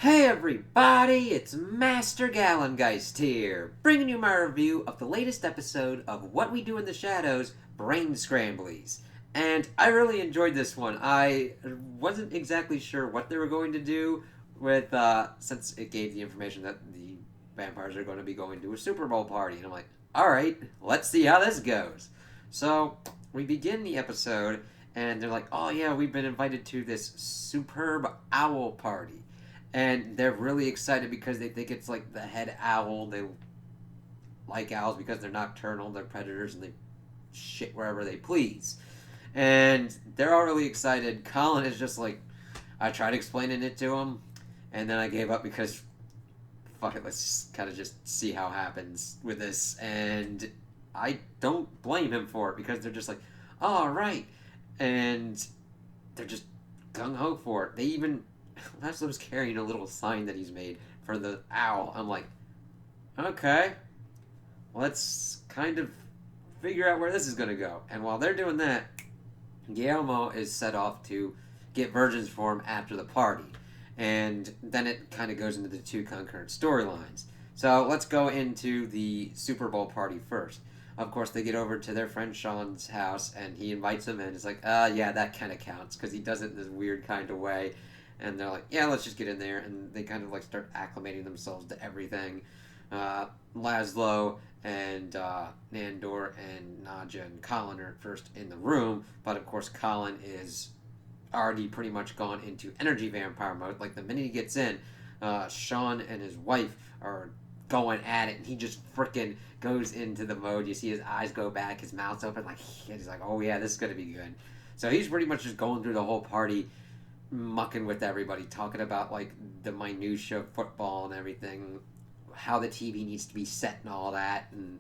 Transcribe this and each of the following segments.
Hey everybody, it's Master Gallengeist here, bringing you my review of the latest episode of What We Do in the Shadows, Brain Scramblies. And I really enjoyed this one. I wasn't exactly sure what they were going to do with, since it gave the information that the vampires are going to be going to a Super Bowl party. And I'm like, alright, let's see how this goes. So, we begin the episode, and they're like, oh yeah, we've been invited to this superb owl party, and they're really excited because they think it's like the head owl. They like owls because they're nocturnal, they're predators, and they shit wherever they please. And they're all really excited. Colin is just like, I tried explaining it to him, and then I gave up because fuck it, let's just kind of just see how it happens with this. And I don't blame him for it because they're just like, all right, and they're just gung ho for it. They even Laszlo's carrying a little sign that he's made for the owl. I'm like, okay, let's kind of figure out where this is going to go. And while they're doing that, Guillermo is set off to get virgins for him after the party. And then it kind of goes into the two concurrent storylines. So let's go into the Super Bowl party first. Of course, they get over to their friend Sean's house, and he invites them in. It's like, yeah, that kind of counts, because he does it in this weird kind of way. And they're like, yeah, let's just get in there. And they kind of like start acclimating themselves to everything. Laszlo and Nandor and Nadja and Colin are first in the room, but of course Colin is already pretty much gone into energy vampire mode. Like the minute he gets in, Sean and his wife are going at it, and he just freaking goes into the mode. You see his eyes go back, his mouth's open, like he's like, oh yeah, this is gonna be good. So he's pretty much just going through the whole party, mucking with everybody, talking about like the minutia of football and everything, how the TV needs to be set and all that. And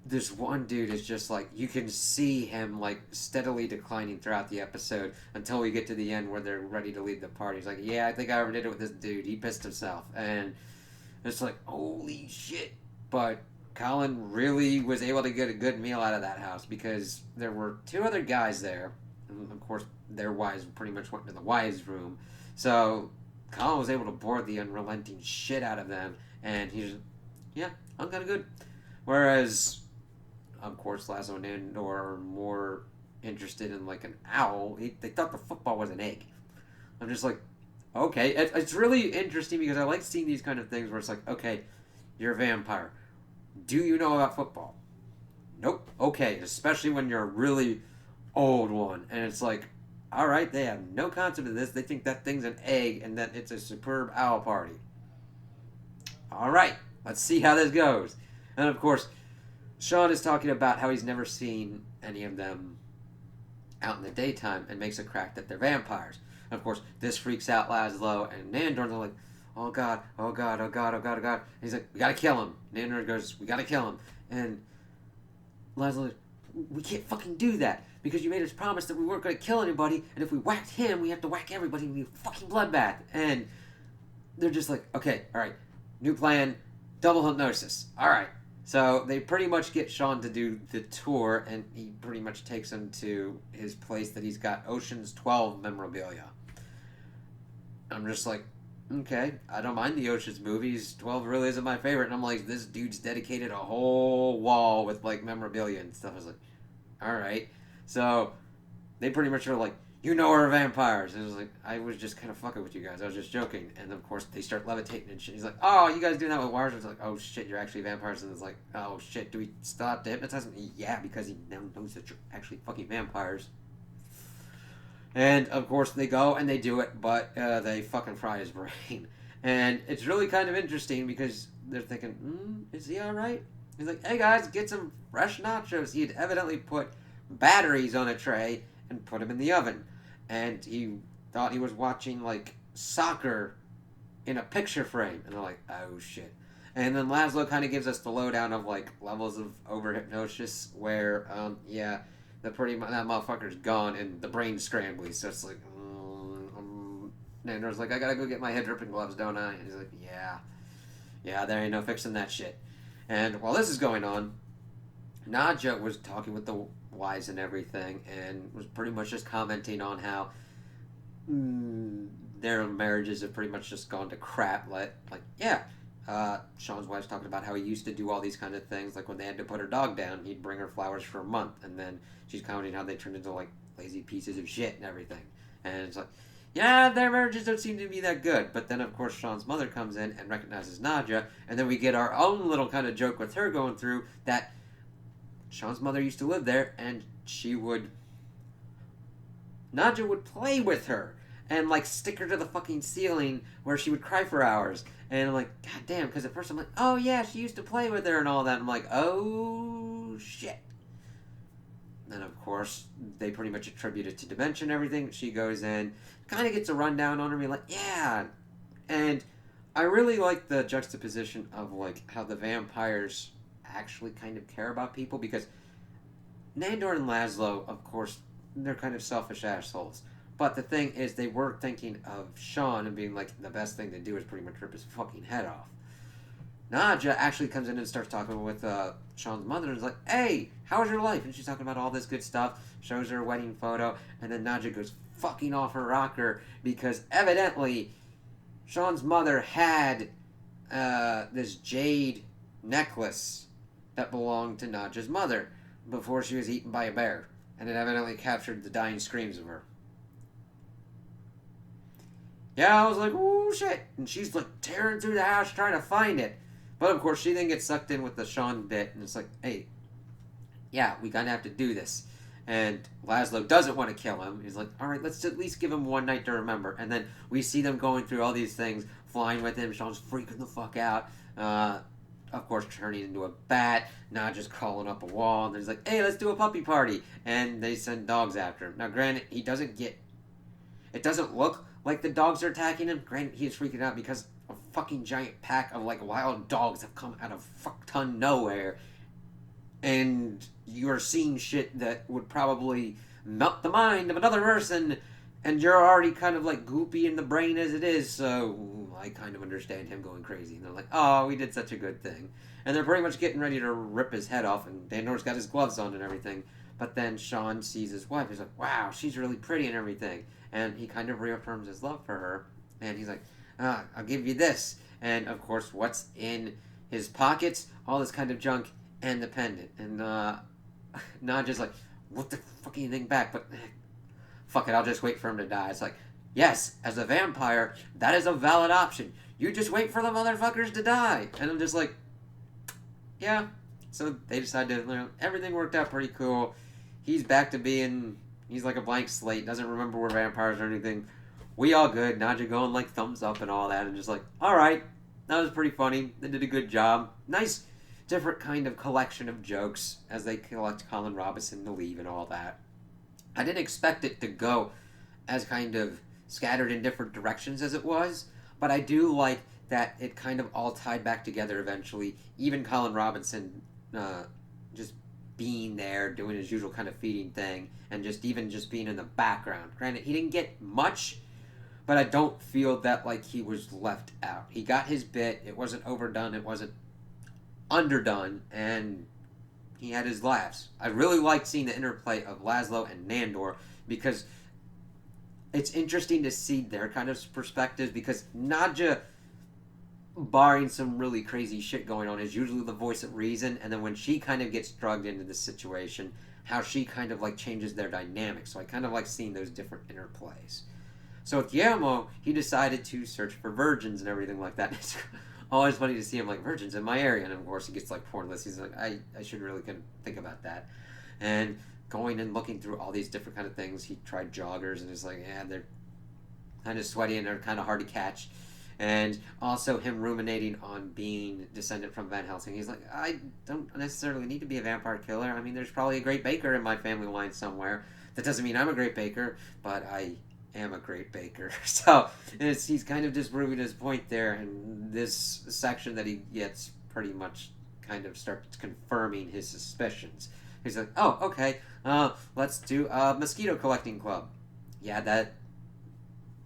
this one dude is just like, you can see him like steadily declining throughout the episode until we get to the end where they're ready to leave the party. He's like, yeah, I think I ever did it with this dude. He pissed himself. And it's like, holy shit. But Colin really was able to get a good meal out of that house because there were two other guys there. And of course, their wives pretty much went to the wives' room. So Colin was able to bore the unrelenting shit out of them. And he's, yeah, I'm kind of good. Whereas, of course, Lasso and Andor are more interested in like an owl. They thought the football was an egg. I'm just like, okay. It's really interesting because I like seeing these kind of things where it's like, okay, you're a vampire. Do you know about football? Nope. Okay, especially when you're a really old one. And it's like, all right, they have no concept of this. They think that thing's an egg and that it's a superb owl party. All right, let's see how this goes. And of course, Sean is talking about how he's never seen any of them out in the daytime and makes a crack that they're vampires. And of course, this freaks out Laszlo, and Nandor are like, oh god, oh god, oh god, oh god, oh god. And he's like, we gotta kill him. Nandor goes, we gotta kill him. And Laszlo, we can't fucking do that because you made us promise that we weren't gonna kill anybody, and if we whacked him, we have to whack everybody and be a fucking bloodbath. And they're just like, okay, alright, new plan, double hypnosis. Alright. So they pretty much get Sean to do the tour, and he pretty much takes him to his place that he's got Ocean's 12 memorabilia. I'm just like, okay, I don't mind the Ocean's movies. 12 really isn't my favorite. And I'm like, this dude's dedicated a whole wall with like memorabilia and stuff. I was like, alright. So they pretty much are like, you know we're vampires. And I was like, I was just kind of fucking with you guys. I was just joking. And of course, they start levitating and shit. He's like, oh, you guys doing that with wires? It's like, oh shit, you're actually vampires. And it's like, oh shit, do we still have to hypnotize him? Yeah, because he now knows that you're actually fucking vampires. And of course, they go and they do it, but they fucking fry his brain. And it's really kind of interesting because they're thinking, is he alright? He's like, hey guys, get some fresh nachos. He had evidently put batteries on a tray and put him in the oven. And he thought he was watching, like, soccer in a picture frame. And they're like, oh, shit. And then Laszlo kind of gives us the lowdown of, like, levels of over-hypnosis where, yeah, that motherfucker's gone and the brain's scrambly. So it's like, Nandor's like, I gotta go get my head-dripping gloves, don't I? And he's like, yeah, there ain't no fixing that shit. And while this is going on, Nadja was talking with the wives and everything, and was pretty much just commenting on how their marriages have pretty much just gone to crap. Sean's wife's talking about how he used to do all these kind of things. Like when they had to put her dog down, he'd bring her flowers for a month, and then she's commenting how they turned into like lazy pieces of shit and everything. And it's like, yeah, their marriages don't seem to be that good. But then, of course, Sean's mother comes in and recognizes Nadja, and then we get our own little kind of joke with her going through that Sean's mother used to live there, and Nadja would play with her and like stick her to the fucking ceiling where she would cry for hours. And I'm like, God damn, because at first I'm like, oh yeah, she used to play with her and all that. And I'm like, oh shit. Then of course they pretty much attribute it to dementia and everything. She goes in, kind of gets a rundown on her, and be like, yeah. And I really like the juxtaposition of like how the vampires actually kind of care about people, because Nandor and Laszlo, of course, they're kind of selfish assholes. But the thing is, they were thinking of Sean and being like, the best thing to do is pretty much rip his fucking head off. Nadja actually comes in and starts talking with Sean's mother and is like, hey, how was your life? And she's talking about all this good stuff, shows her a wedding photo, and then Nadja goes fucking off her rocker because evidently Sean's mother had this jade necklace that belonged to Nadja's mother before she was eaten by a bear, and it evidently captured the dying screams of her. Yeah, I was like, ooh, shit. And she's like tearing through the house trying to find it. But of course, she then gets sucked in with the Sean bit, and it's like, hey, yeah, we kind of have to do this. And Laszlo doesn't want to kill him. He's like, all right, let's at least give him one night to remember. And then we see them going through all these things, flying with him. Sean's freaking the fuck out. Of course, turning into a bat, not just crawling up a wall. And he's like, hey, let's do a puppy party. And they send dogs after him. Now, granted, it doesn't look like the dogs are attacking him. Granted, he is freaking out because a fucking giant pack of like wild dogs have come out of fuck ton nowhere. And you're seeing shit that would probably melt the mind of another person, and you're already kind of like goopy in the brain as it is, so I kind of understand him going crazy. And they're like, oh, we did such a good thing. And they're pretty much getting ready to rip his head off, and Dandor's got his gloves on and everything. But then Sean sees his wife. He's like, wow, she's really pretty and everything. And he kind of reaffirms his love for her. And he's like, I'll give you this. And of course, what's in his pockets? All this kind of junk and the pendant. And Nadja's like, what the fuck are you thinking back? But fuck it, I'll just wait for him to die. It's like, yes, as a vampire, that is a valid option. You just wait for the motherfuckers to die. And I'm just like, yeah. So they decided to, everything worked out pretty cool. He's back to being, he's like a blank slate, doesn't remember we're vampires or anything. We all good. Nadja going like thumbs up and all that, and just like, alright, that was pretty funny. They did a good job. Nice, different kind of collection of jokes as they collect Colin Robinson to leave and all that. I didn't expect it to go as kind of scattered in different directions as it was, but I do like that it kind of all tied back together eventually. Even Colin Robinson just being there, doing his usual kind of feeding thing, and just being in the background. Granted, he didn't get much, but I don't feel that like he was left out. He got his bit. It wasn't overdone. It wasn't underdone, and he had his laughs. I really liked seeing the interplay of Laszlo and Nandor, because it's interesting to see their kind of perspectives, because Nadja, barring some really crazy shit going on, is usually the voice of reason, and then when she kind of gets drugged into this situation, how she kind of like changes their dynamics. So I kind of like seeing those different interplays. So with Guillermo, he decided to search for virgins and everything like that. It's always funny to see him like, virgins in my area, and of course he gets like porn lists. He's like, I should really kind of think about that. And going and looking through all these different kind of things, he tried joggers, and he's like, yeah, they're kind of sweaty and they're kind of hard to catch. And also him ruminating on being descendant from Van Helsing. He's like, I don't necessarily need to be a vampire killer. I mean, there's probably a great baker in my family line somewhere. That doesn't mean I'm a great baker, but I am a great baker. So he's kind of disproving his point there. And this section that he gets pretty much kind of starts confirming his suspicions. He's like, oh, okay, let's do a mosquito collecting club. Yeah,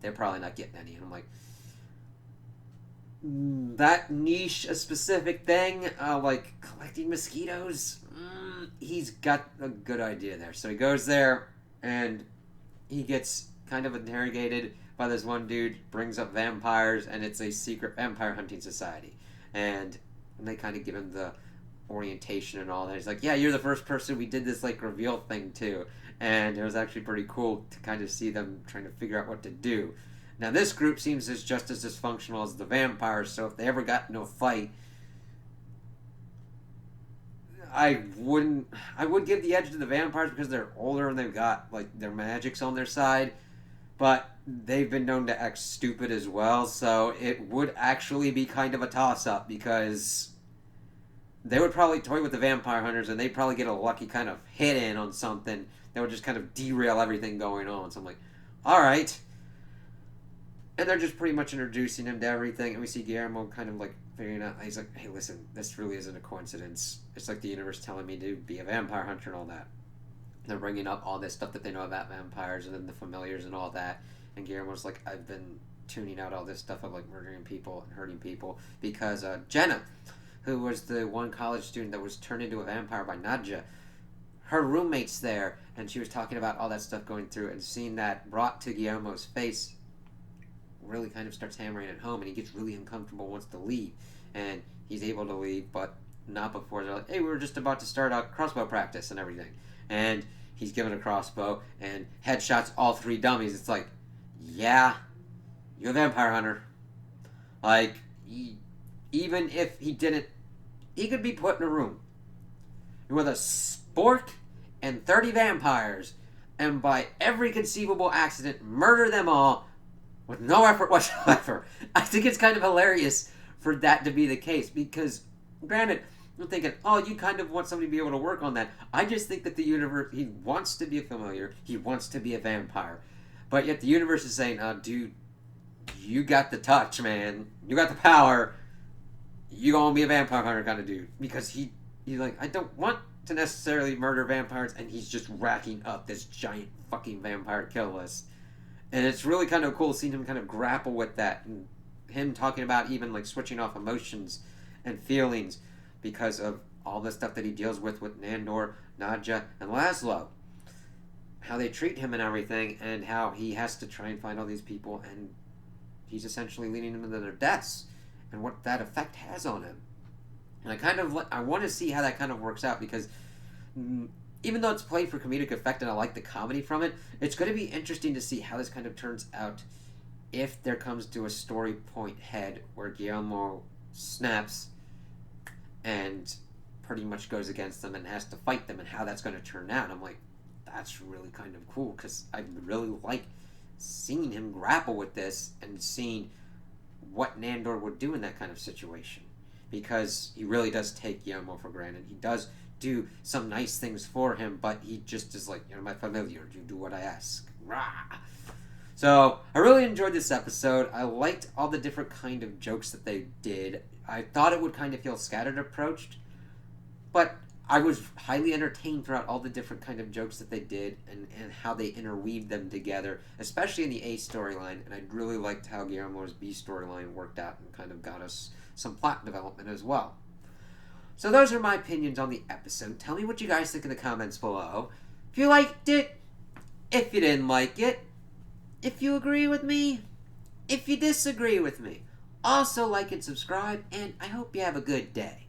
they're probably not getting any. And I'm like, that niche, a specific thing, like collecting mosquitoes, he's got a good idea there. So he goes there, and he gets kind of interrogated by this one dude, brings up vampires, and it's a secret vampire hunting society. And they kind of give him the orientation and all that. He's like, yeah, you're the first person we did this like reveal thing to. And it was actually pretty cool to kind of see them trying to figure out what to do. Now this group seems just as dysfunctional as the vampires, so if they ever got into a fight, I would give the edge to the vampires because they're older and they've got like their magics on their side, but they've been known to act stupid as well, so it would actually be kind of a toss-up because they would probably toy with the vampire hunters and they'd probably get a lucky kind of hit in on something that would just kind of derail everything going on. So I'm like, alright. And they're just pretty much introducing him to everything, and we see Guillermo kind of like figuring out, he's like, hey listen, this really isn't a coincidence. It's like the universe telling me to be a vampire hunter and all that. They're bringing up all this stuff that they know about vampires and then the familiars and all that, and Guillermo's like, I've been tuning out all this stuff of like murdering people and hurting people because Jenna, who was the one college student that was turned into a vampire by Nadja, her roommate's there, and she was talking about all that stuff going through, and seeing that brought to Guillermo's face really kind of starts hammering it home, and he gets really uncomfortable, wants to leave, and he's able to leave, but not before they're like, hey, we were just about to start a crossbow practice and everything, and he's given a crossbow and headshots all three dummies. It's like, yeah, you're a vampire hunter. Like, even if he didn't, he could be put in a room with a spork and 30 vampires, and by every conceivable accident, murder them all with no effort whatsoever. I think it's kind of hilarious for that to be the case, because, granted, I'm thinking, oh, you kind of want somebody to be able to work on that. I just think that the universe, he wants to be a familiar, he wants to be a vampire, but yet the universe is saying, dude, you got the touch, man. You got the power. You gonna be a vampire hunter kind of dude. Because he's like, I don't want to necessarily murder vampires, and he's just racking up this giant fucking vampire kill list. And it's really kind of cool seeing him kind of grapple with that, and him talking about even like switching off emotions and feelings because of all the stuff that he deals with Nandor, Nadja, and Laszlo. How they treat him and everything, and how he has to try and find all these people, and he's essentially leading them into their deaths, and what that effect has on him. And I want to see how that kind of works out, because even though it's played for comedic effect and I like the comedy from it, it's going to be interesting to see how this kind of turns out if there comes to a story point head where Guillermo snaps and pretty much goes against them and has to fight them, and how that's going to turn out. And I'm like, that's really kind of cool, because I really like seeing him grapple with this and seeing what Nandor would do in that kind of situation, because he really does take Guillermo for granted. He does do some nice things for him, but he just is like, you're my familiar, you do what I ask. Rah! So I really enjoyed this episode. I liked all the different kind of jokes that they did. I thought it would kind of feel scattered approached, but I was highly entertained throughout all the different kind of jokes that they did, and how they interweaved them together, especially in the A storyline. And I really liked how Guillermo's B storyline worked out and kind of got us some plot development as well. So those are my opinions on the episode. Tell me what you guys think in the comments below. If you liked it, if you didn't like it, if you agree with me, if you disagree with me. Also like and subscribe, and I hope you have a good day.